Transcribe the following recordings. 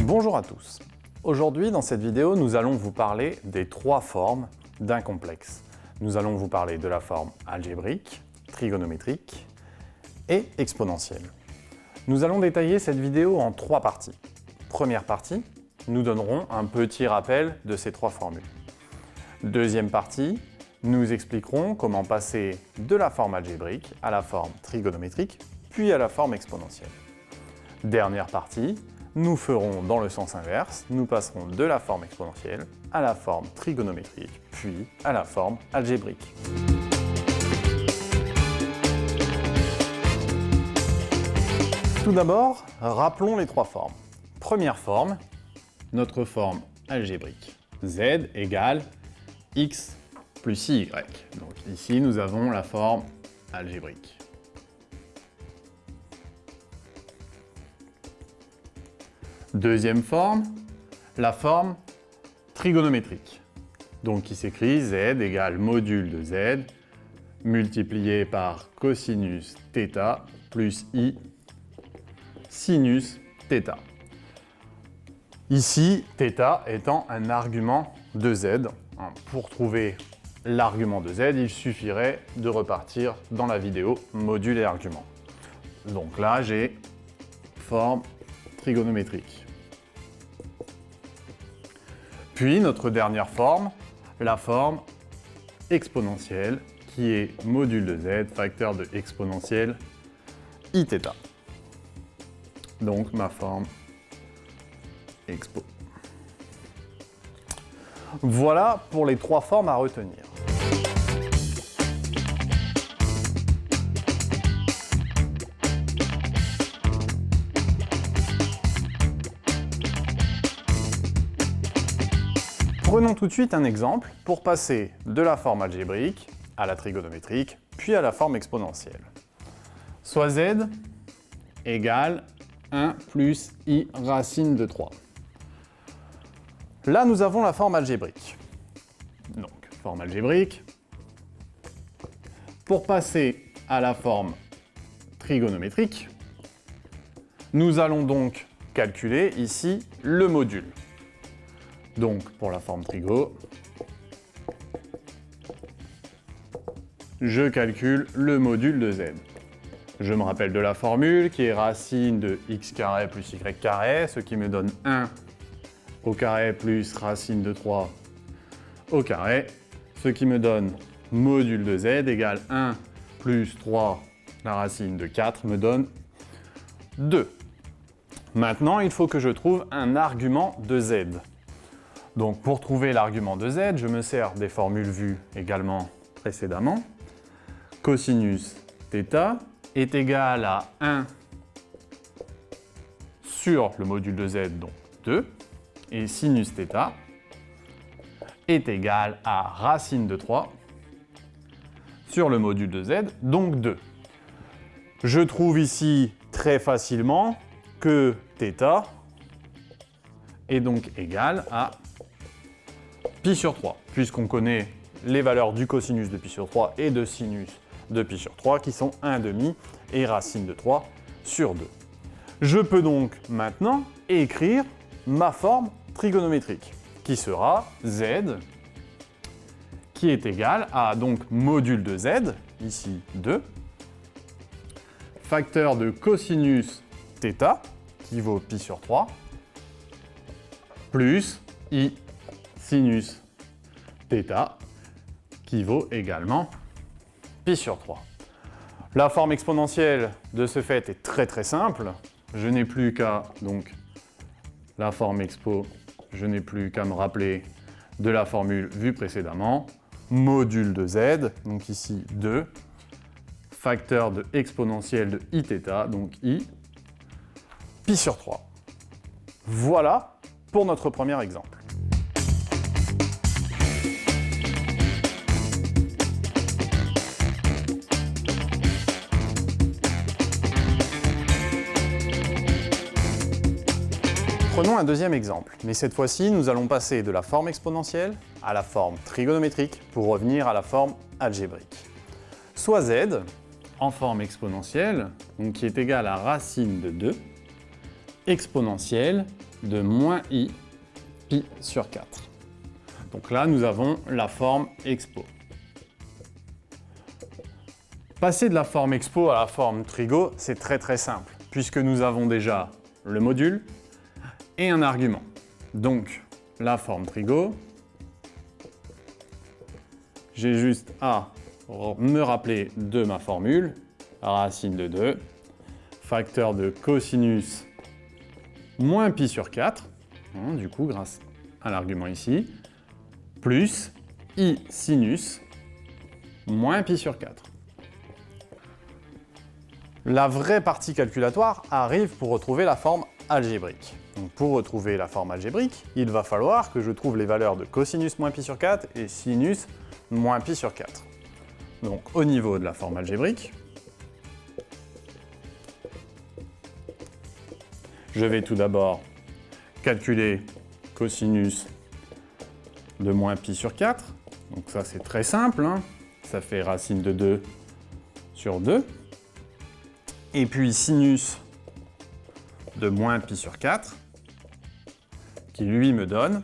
Bonjour à tous. Aujourd'hui, dans cette vidéo, nous allons vous parler des trois formes d'un complexe. Nous allons vous parler de la forme algébrique, trigonométrique et exponentielle. Nous allons détailler cette vidéo en trois parties. Première partie, nous donnerons un petit rappel de ces trois formules. Deuxième partie, nous expliquerons comment passer de la forme algébrique à la forme trigonométrique, puis à la forme exponentielle. Dernière partie, nous ferons dans le sens inverse, nous passerons de la forme exponentielle à la forme trigonométrique, puis à la forme algébrique. Tout d'abord, rappelons les trois formes. Première forme, notre forme algébrique. Z égale x plus y. Donc ici, nous avons la forme algébrique. Deuxième forme, la forme trigonométrique. Donc qui s'écrit z égale module de z multiplié par cosinus θ plus i sinus θ. Ici, θ étant un argument de z. Pour trouver l'argument de z, il suffirait de repartir dans la vidéo module et argument. Donc là, j'ai forme trigonométrique. Puis notre dernière forme, la forme exponentielle, qui est module de z, facteur de exponentielle iθ. Donc ma forme expo. Voilà pour les trois formes à retenir. Prenons tout de suite un exemple pour passer de la forme algébrique à la trigonométrique, puis à la forme exponentielle. Soit z égale 1 plus i racine de 3. Là, nous avons la forme algébrique. Donc, forme algébrique. Pour passer à la forme trigonométrique, nous allons donc calculer ici le module. Donc, pour la forme trigo, je calcule le module de z. Je me rappelle de la formule qui est racine de x carré plus y carré, ce qui me donne 1 au carré plus racine de 3 au carré, ce qui me donne module de z égale 1 plus 3, la racine de 4 me donne 2. Maintenant, il faut que je trouve un argument de z. Donc pour trouver l'argument de z, je me sers des formules vues également précédemment. Cosinus θ est égal à 1 sur le module de z, donc 2. Et sinus θ est égal à racine de 3 sur le module de z, donc 2. Je trouve ici très facilement que θ est donc égal à pi sur 3, puisqu'on connaît les valeurs du cosinus de pi sur 3 et de sinus de pi sur 3 qui sont 1,5 et racine de 3 sur 2. Je peux donc maintenant écrire ma forme trigonométrique, qui sera z, qui est égal à donc module de z, ici 2, facteur de cosinus θ, qui vaut pi sur 3, plus i sinus θ, qui vaut également pi sur 3. La forme exponentielle de ce fait est très simple. Je n'ai plus qu'à, donc, la forme expo, je n'ai plus qu'à me rappeler de la formule vue précédemment. Module de z, donc ici 2, facteur de exponentielle de iθ, donc i, pi sur 3. Voilà pour notre premier exemple. Prenons un deuxième exemple, mais cette fois-ci, nous allons passer de la forme exponentielle à la forme trigonométrique pour revenir à la forme algébrique. Soit z, en forme exponentielle, donc qui est égale à racine de 2, exponentielle de moins i pi sur 4. Donc là, nous avons la forme expo. Passer de la forme expo à la forme trigo, c'est très simple, puisque nous avons déjà le module et un argument. Donc, la forme trigo, j'ai juste à me rappeler de ma formule, racine de 2, facteur de cosinus moins pi sur 4, du coup, grâce à l'argument ici, plus i sinus moins pi sur 4. La vraie partie calculatoire arrive pour retrouver la forme algébrique. Donc pour retrouver la forme algébrique, il va falloir que je trouve les valeurs de cosinus moins pi sur 4 et sinus moins pi sur 4. Donc au niveau de la forme algébrique, je vais tout d'abord calculer cosinus de moins pi sur 4. Donc ça c'est très simple, ça fait racine de 2 sur 2. Et puis sinus de moins pi sur 4, qui lui me donne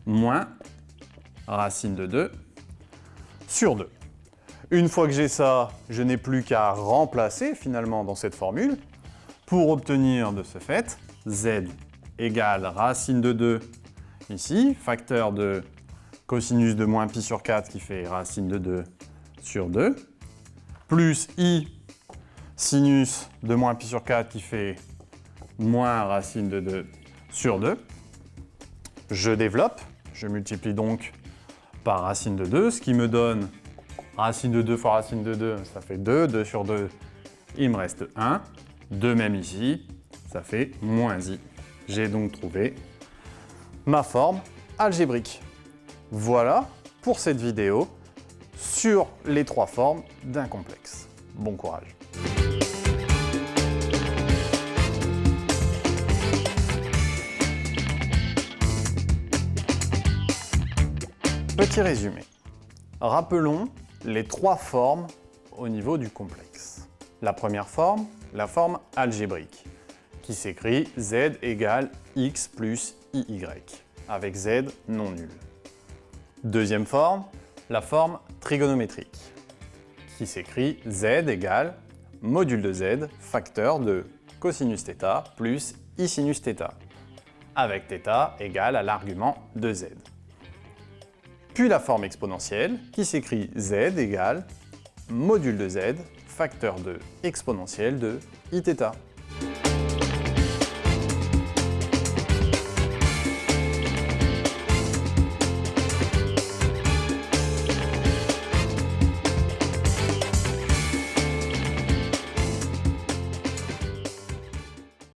moins racine de 2 sur 2. Une fois que j'ai ça, je n'ai plus qu'à remplacer finalement dans cette formule pour obtenir de ce fait z égale racine de 2 ici, facteur de cosinus de moins pi sur 4 qui fait racine de 2 sur 2, plus i sinus de moins pi sur 4 qui fait moins racine de 2 sur 2. Je développe, je multiplie donc par racine de 2, ce qui me donne racine de 2 fois racine de 2, ça fait 2, 2 sur 2, il me reste 1. De même ici, ça fait moins i. J'ai donc trouvé ma forme algébrique. Voilà pour cette vidéo sur les 3 formes d'un complexe. Bon courage! Petit résumé. Rappelons les 3 formes au niveau du complexe. La première forme, la forme algébrique, qui s'écrit z égale x plus iy, avec z non nul. Deuxième forme, la forme trigonométrique, qui s'écrit z égale module de z, facteur de cosinus θ plus i sinus θ, avec θ égale à l'argument de z. Puis la forme exponentielle, qui s'écrit z égale module de z, facteur de exponentielle de iθ.